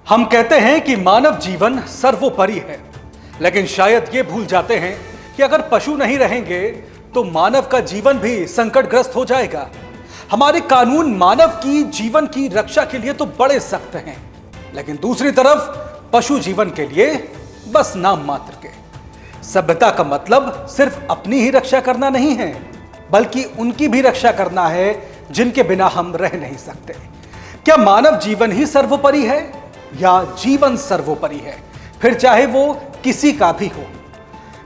हम कहते हैं कि मानव जीवन सर्वोपरि है, लेकिन शायद ये भूल जाते हैं कि अगर पशु नहीं रहेंगे तो मानव का जीवन भी संकटग्रस्त हो जाएगा। हमारे कानून मानव की जीवन की रक्षा के लिए तो बड़े सख्त हैं, लेकिन दूसरी तरफ पशु जीवन के लिए बस नाम मात्र के। सभ्यता का मतलब सिर्फ अपनी ही रक्षा करना नहीं है, बल्कि उनकी भी रक्षा करना है जिनके बिना हम रह नहीं सकते। क्या मानव जीवन ही सर्वोपरि है या जीवन सर्वोपरि है, फिर चाहे वो किसी का भी हो।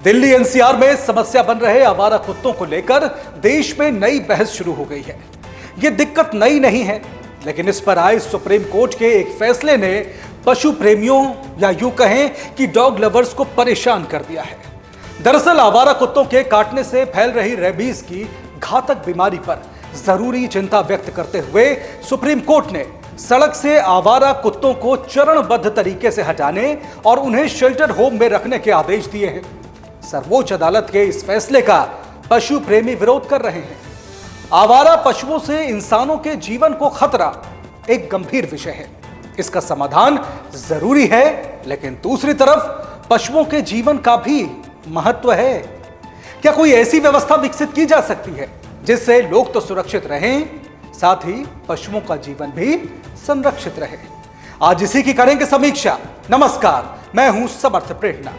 दिल्ली एनसीआर में समस्या बन रहे आवारा कुत्तों को लेकर देश में नई बहस शुरू हो गई है। यह दिक्कत नई नहीं है, लेकिन इस पर आए सुप्रीम कोर्ट के एक फैसले ने पशु प्रेमियों या यूं कहें कि डॉग लवर्स को परेशान कर दिया है। दरअसल आवारा कुत्तों के काटने से फैल रही रेबीज की घातक बीमारी पर जरूरी चिंता व्यक्त करते हुए सुप्रीम कोर्ट ने सड़क से आवारा कुत्तों को चरणबद्ध तरीके से हटाने और उन्हें शेल्टर होम में रखने के आदेश दिए हैं। सर्वोच्च अदालत के इस फैसले का पशु प्रेमी विरोध कर रहे हैं। आवारा पशुओं से इंसानों के जीवन को खतरा एक गंभीर विषय है। इसका समाधान जरूरी है, लेकिन दूसरी तरफ पशुओं के जीवन का भी महत्व है। क्या कोई ऐसी व्यवस्था विकसित की जा सकती है जिससे लोग तो सुरक्षित रहें, साथ ही पशुओं का जीवन भी संरक्षित रहे? आज इसी की करेंगे समीक्षा। नमस्कार, मैं हूं समर्थ प्रेरणा।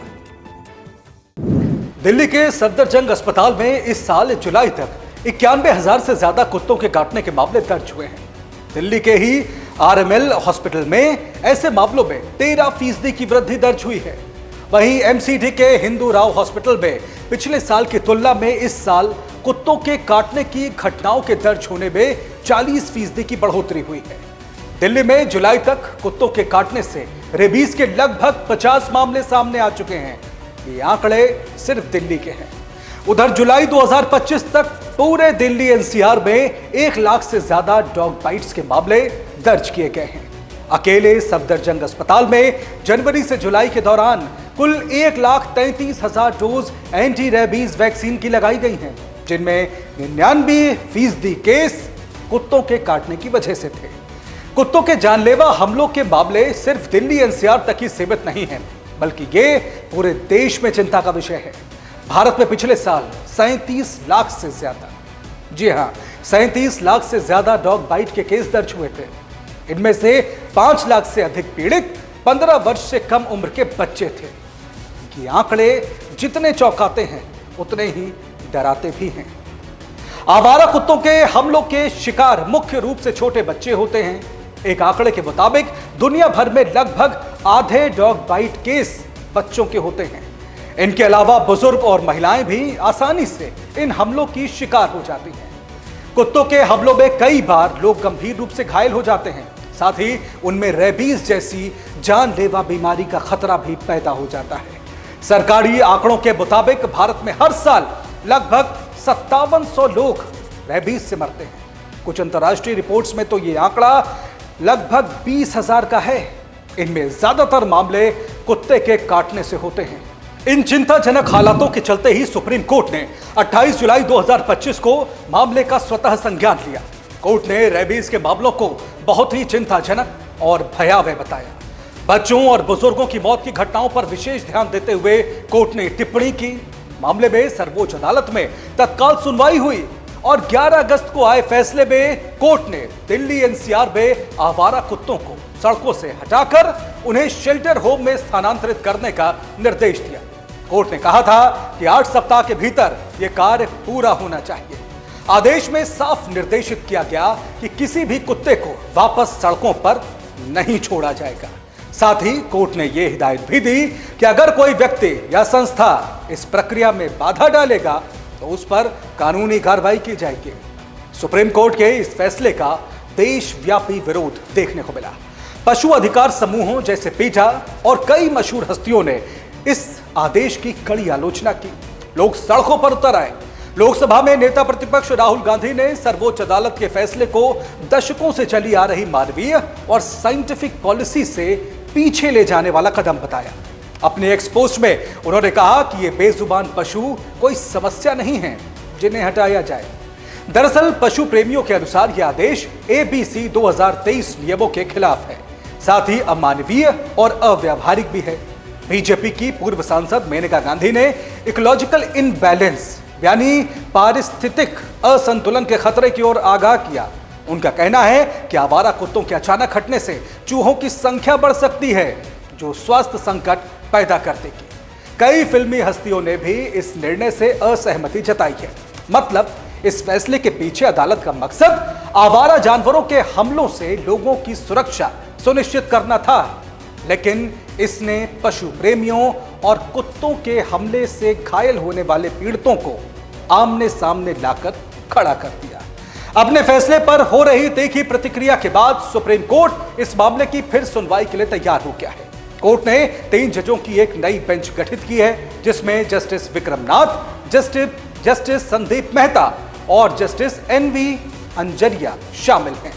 दिल्ली के सफदरजंग अस्पताल में इस साल जुलाई तक 91,000 से ज्यादा कुत्तों के काटने के मामले दर्ज हुए हैं। दिल्ली के ही आरएमएल हॉस्पिटल में ऐसे मामलों में 13% की वृद्धि दर्ज हुई है। वहीं एमसीडी के हिंदू राव हॉस्पिटल में पिछले साल की तुलना में इस साल कुत्तों के काटने की घटनाओं के दर्ज होने में 40% की बढ़ोतरी हुई है। दिल्ली में जुलाई तक कुत्तों के काटने से रेबीज के लगभग 50 मामले सामने आ चुके हैं। ये आंकड़े सिर्फ दिल्ली के हैं। उधर जुलाई 2025 तक पूरे दिल्ली एनसीआर में 1 लाख से ज्यादा डॉग बाइट्स के मामले दर्ज किए गए हैं। अकेले सफदरजंग अस्पताल में जनवरी से जुलाई के दौरान कुल 1,33,000 डोज एंटी रेबीज वैक्सीन की लगाई गई हैं, जिनमें 99% केस कुत्तों के काटने की वजह से थे। कुत्तों के जानलेवा हमलों के मामले सिर्फ दिल्ली एनसीआर तक ही सीमित नहीं हैं, बल्कि ये पूरे देश में चिंता का विषय है। भारत में पिछले साल 37 लाख से ज्यादा, जी हां, 37 लाख से ज्यादा डॉग बाइट के केस दर्ज हुए थे। इनमें से 5 लाख से अधिक पीड़ित 15 वर्ष से कम उम्र के बच्चे थे। ये आंकड़े जितने चौंकाते हैं उतने ही डराते भी हैं। आवारा कुत्तों के हमलों के शिकार मुख्य रूप से छोटे बच्चे होते हैं। एक आंकड़े के मुताबिक दुनिया भर में लगभग आधे डॉग बाइट केस बच्चों के होते हैं। इनके अलावा बुजुर्ग और महिलाएं भी आसानी से इन हमलों की शिकार हो जाती हैं। कुत्तों के हमलों में कई बार लोग गंभीर रूप से घायल हो जाते हैं, साथ ही उनमें रेबीज जैसी जानलेवा बीमारी का खतरा भी पैदा हो जाता है। सरकारी आंकड़ों के मुताबिक भारत में हर साल लगभग 5700 लोग रेबीज से मरते हैं। कुछ अंतर्राष्ट्रीय रिपोर्ट्स में तो ये आंकड़ा लगभग 20,000 का है। इनमें ज्यादातर मामले कुत्ते के काटने से होते हैं। इन चिंताजनक हालातों के चलते ही सुप्रीम कोर्ट ने 28 जुलाई 2025 को मामले का स्वतः संज्ञान लिया। कोर्ट ने रेबीज के मामलों को बहुत ही चिंताजनक और भयावह बताया। बच्चों और बुजुर्गों की मौत की घटनाओं पर विशेष ध्यान देते हुए कोर्ट ने टिप्पणी की। मामले में सर्वोच्च अदालत में तत्काल सुनवाई हुई और 11 अगस्त को आए फैसले में कोर्ट ने दिल्ली एनसीआर में आवारा कुत्तों को सड़कों से हटाकर उन्हें शेल्टर होम में स्थानांतरित करने का निर्देश दिया। कोर्ट ने कहा था कि 8 सप्ताह के भीतर यह कार्य पूरा होना चाहिए। आदेश में साफ निर्देशित किया गया कि किसी भी कुत्ते को वापस सड़कों पर नहीं छोड़ा जाएगा। साथ ही कोर्ट ने यह हिदायत भी दी कि अगर कोई व्यक्ति या संस्था इस प्रक्रिया में बाधा डालेगा तो उस पर कानूनी कार्रवाई की जाएगी। सुप्रीम कोर्ट के इस फैसले का देशव्यापी विरोध देखने को मिला। पशु अधिकार समूहों जैसे पीटा और कई मशहूर हस्तियों ने इस आदेश की कड़ी आलोचना की। लोग सड़कों पर उतर आए। लोकसभा में नेता प्रतिपक्ष राहुल गांधी ने सर्वोच्च अदालत के फैसले को दशकों से चली आ रही मानवीय और साइंटिफिक पॉलिसी से पीछे ले जाने वाला कदम बताया। अपने एक्स पोस्ट में उन्होंने कहा कि ये बेजुबान पशु कोई समस्या नहीं है जिन्हें हटाया जाए। दरअसल पशु प्रेमियों के अनुसार यह आदेश एबीसी 2023 नियमों के खिलाफ है, साथ ही अमानवीय और अव्यावहारिक भी है। बीजेपी की पूर्व सांसद मेनका गांधी ने इकोलॉजिकल इनबैलेंस यानी पारिस्थितिक असंतुलन के खतरे की ओर आगाह किया। उनका कहना है कि आवारा कुत्तों के अचानक हटने से चूहों की संख्या बढ़ सकती है, जो स्वास्थ्य संकट पैदा कर देगी। कई फिल्मी हस्तियों ने भी इस निर्णय से असहमति जताई है। मतलब इस फैसले के पीछे अदालत का मकसद आवारा जानवरों के हमलों से लोगों की सुरक्षा सुनिश्चित करना था, लेकिन इसने पशु प्रेमियों और कुत्तों के हमले से घायल होने वाले पीड़ितों को आमने सामने लाकर खड़ा कर दिया। अपने फैसले पर हो रही तीखी प्रतिक्रिया के बाद सुप्रीम कोर्ट इस मामले की फिर सुनवाई के लिए तैयार हो गया है। कोर्ट ने 3 जजों की एक नई बेंच गठित की है, जिसमें जस्टिस विक्रमनाथ, जस्टिस संदीप मेहता और जस्टिस एनवी अंजरिया शामिल हैं।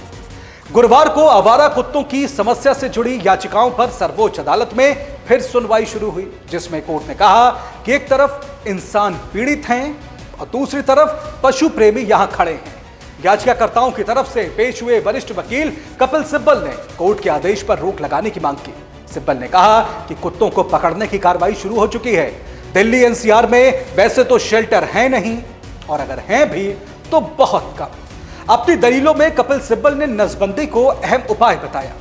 गुरुवार को आवारा कुत्तों की समस्या से जुड़ी याचिकाओं पर सर्वोच्च अदालत में फिर सुनवाई शुरू हुई, जिसमें कोर्ट ने कहा कि एक तरफ इंसान पीड़ित हैं और दूसरी तरफ पशु प्रेमी यहां खड़े हैं। याचिकाकर्ताओं की तरफ से पेश हुए वरिष्ठ वकील कपिल सिब्बल ने कोर्ट के आदेश पर रोक लगाने की मांग की। सिब्बल ने कहा कि कुत्तों को पकड़ने की कार्रवाई शुरू हो चुकी है। दिल्ली एनसीआर में वैसे तो शेल्टर है नहीं, और अगर हैं भी तो बहुत कम। अपनी दलीलों में कपिल सिब्बल ने नसबंदी को अहम उपाय बताया।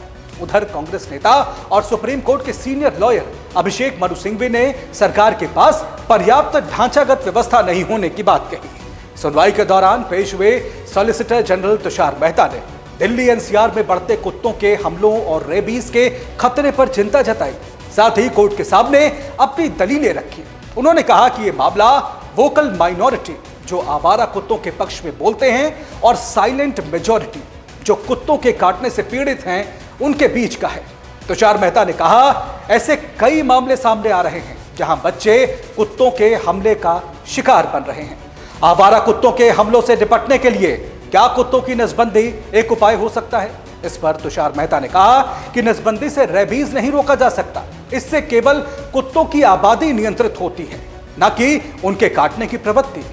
उधर कांग्रेस नेता और सुप्रीम कोर्ट के सीनियर लॉयर अभिषेक मनु सिंघवी ने सरकार के पास पर्याप्त ढांचागत व्यवस्था नहीं होने की बात कही। सुनवाई के दौरान पेश हुए सॉलिसिटर जनरल तुषार मेहता ने दिल्ली एनसीआर में बढ़ते कुत्तों के हमलों और रेबीज के खतरे पर चिंता जताई। साथ ही कोर्ट के सामने अपनी दलीलें रखी। उन्होंने कहा कि यह मामला वोकल माइनॉरिटी जो आवारा कुत्तों के पक्ष में बोलते हैं और साइलेंट मेजॉरिटी जो कुत्तों के काटने से पीड़ित हैं उनके बीच का है। तुषार मेहता ने कहा, ऐसे कई मामले सामने आ रहे हैं जहां बच्चे कुत्तों के हमले का शिकार बन रहे हैं। आवारा कुत्तों के हमलों से निपटने के लिए क्या कुत्तों की नसबंदी एक उपाय हो सकता है? इस पर तुषार मेहता ने कहा कि नसबंदी से रेबीज नहीं रोका जा सकता। इससे केवल कुत्तों की आबादी नियंत्रित होती है, न कि उनके काटने की प्रवृत्ति।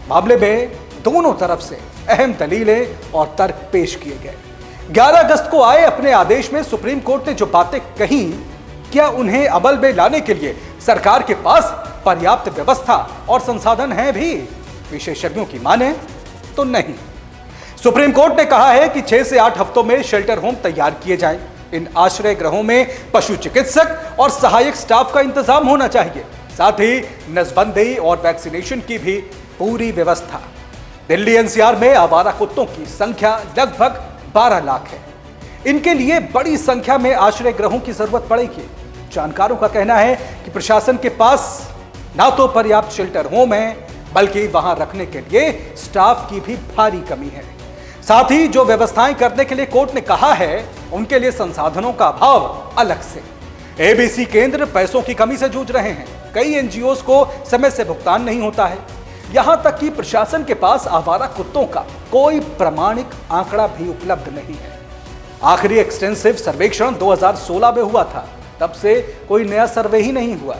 मामले में दोनों तरफ से अहम दलीलें और तर्क पेश किए गए। 11 अगस्त को आए अपने आदेश में सुप्रीम कोर्ट ने जो बातें कही, क्या उन्हें अमल में लाने के लिए सरकार के पास पर्याप्त व्यवस्था और संसाधन हैं भी? विशेषज्ञों की माने तो नहीं। सुप्रीम कोर्ट ने कहा है कि 6 से 8 हफ्तों में शेल्टर होम तैयार किए जाएं। इन आश्रय गृहों में पशु चिकित्सक और सहायक स्टाफ का इंतजाम होना चाहिए। साथ ही नसबंदी और वैक्सीनेशन की भी पूरी व्यवस्था। दिल्ली एनसीआर में आवारा कुत्तों की संख्या लगभग 12 लाख है। इनके लिए बड़ी संख्या में आश्रय गृहों की जरूरत पड़ेगी। जानकारों का कहना है कि प्रशासन के पास ना तो पर्याप्त शेल्टर होम है, बल्कि वहां रखने के लिए स्टाफ की भी भारी कमी है। साथ ही जो व्यवस्थाएं करने के लिए कोर्ट ने कहा है, उनके लिए संसाधनों का अभाव अलग से। एबीसी केंद्र पैसों की कमी से जूझ रहे हैं। कई एनजीओज को समय से भुगतान नहीं होता है। यहां तक कि प्रशासन के पास आवारा कुत्तों का कोई प्रमाणिक आंकड़ा भी उपलब्ध नहीं है। आखिरी एक्सटेंसिव सर्वेक्षण 2016 में हुआ था, तब से कोई नया सर्वे ही नहीं हुआ।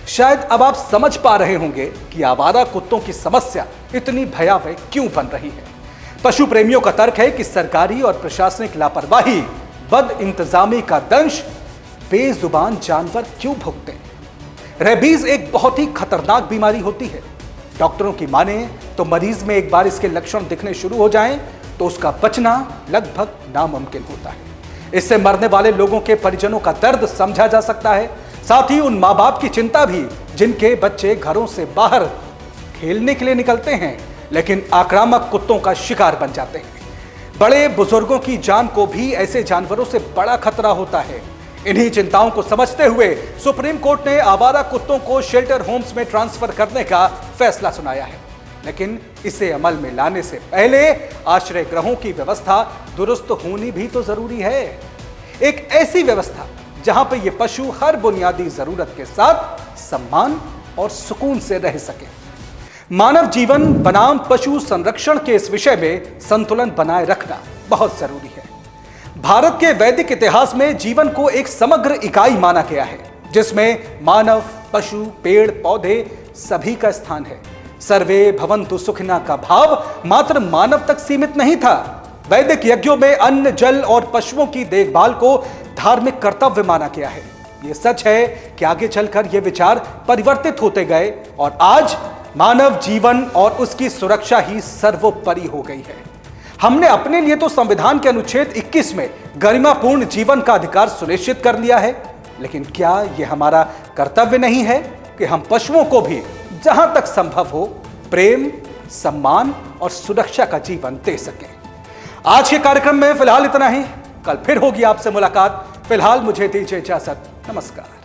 शायद अब आप समझ पा रहे होंगे कि आवारा कुत्तों की समस्या इतनी भयावह क्यों बन रही है। पशु प्रेमियों का तर्क है कि सरकारी और प्रशासनिक लापरवाही, बद इंतजामी का दंश बेजुबान जानवर क्यों भुगते हैं। रेबीज एक बहुत ही खतरनाक बीमारी होती है। डॉक्टरों की माने तो मरीज में एक बार इसके लक्षण दिखने शुरू हो जाएं तो उसका बचना लगभग नामुमकिन होता है। इससे मरने वाले लोगों के परिजनों का दर्द समझा जा सकता है। साथ ही उन माँ बाप की चिंता भी जिनके बच्चे घरों से बाहर खेलने के लिए निकलते हैं लेकिन आक्रामक कुत्तों का शिकार बन जाते हैं। बड़े बुजुर्गों की जान को भी ऐसे जानवरों से बड़ा खतरा होता है। इन्हीं चिंताओं को समझते हुए सुप्रीम कोर्ट ने आवारा कुत्तों को शेल्टर होम्स में ट्रांसफर करने का फैसला सुनाया है। लेकिन इसे अमल में लाने से पहले आश्रय गृहों की व्यवस्था दुरुस्त होनी भी तो जरूरी है। एक ऐसी व्यवस्था जहां पर ये पशु हर बुनियादी जरूरत के साथ सम्मान और सुकून से रह सके। मानव जीवन बनाम पशु संरक्षण के इस विषय में संतुलन बनाए रखना बहुत जरूरी है। भारत के वैदिक इतिहास में जीवन को एक समग्र इकाई माना गया है, जिसमें मानव, पशु, पेड़, पौधे सभी का स्थान है। सर्वे भवन्तु सुखिनः का भाव मात्र मानव तक सीमित नहीं था। वैदिक यज्ञों में अन्न, जल और पशुओं की देखभाल को धार्मिक कर्तव्य माना गया है। ये सच है कि आगे चलकर ये विचार परिवर्तित होते गए और आज मानव जीवन और उसकी सुरक्षा ही सर्वोपरि हो गई है। हमने अपने लिए तो संविधान के अनुच्छेद 21 में गरिमापूर्ण जीवन का अधिकार सुनिश्चित कर लिया है, लेकिन क्या यह हमारा कर्तव्य नहीं है कि हम पशुओं को भी जहां तक संभव हो प्रेम, सम्मान और सुरक्षा का जीवन दे सकें। आज के कार्यक्रम में फिलहाल इतना ही। कल फिर होगी आपसे मुलाकात। फिलहाल मुझे दीजिए इजाजत। नमस्कार।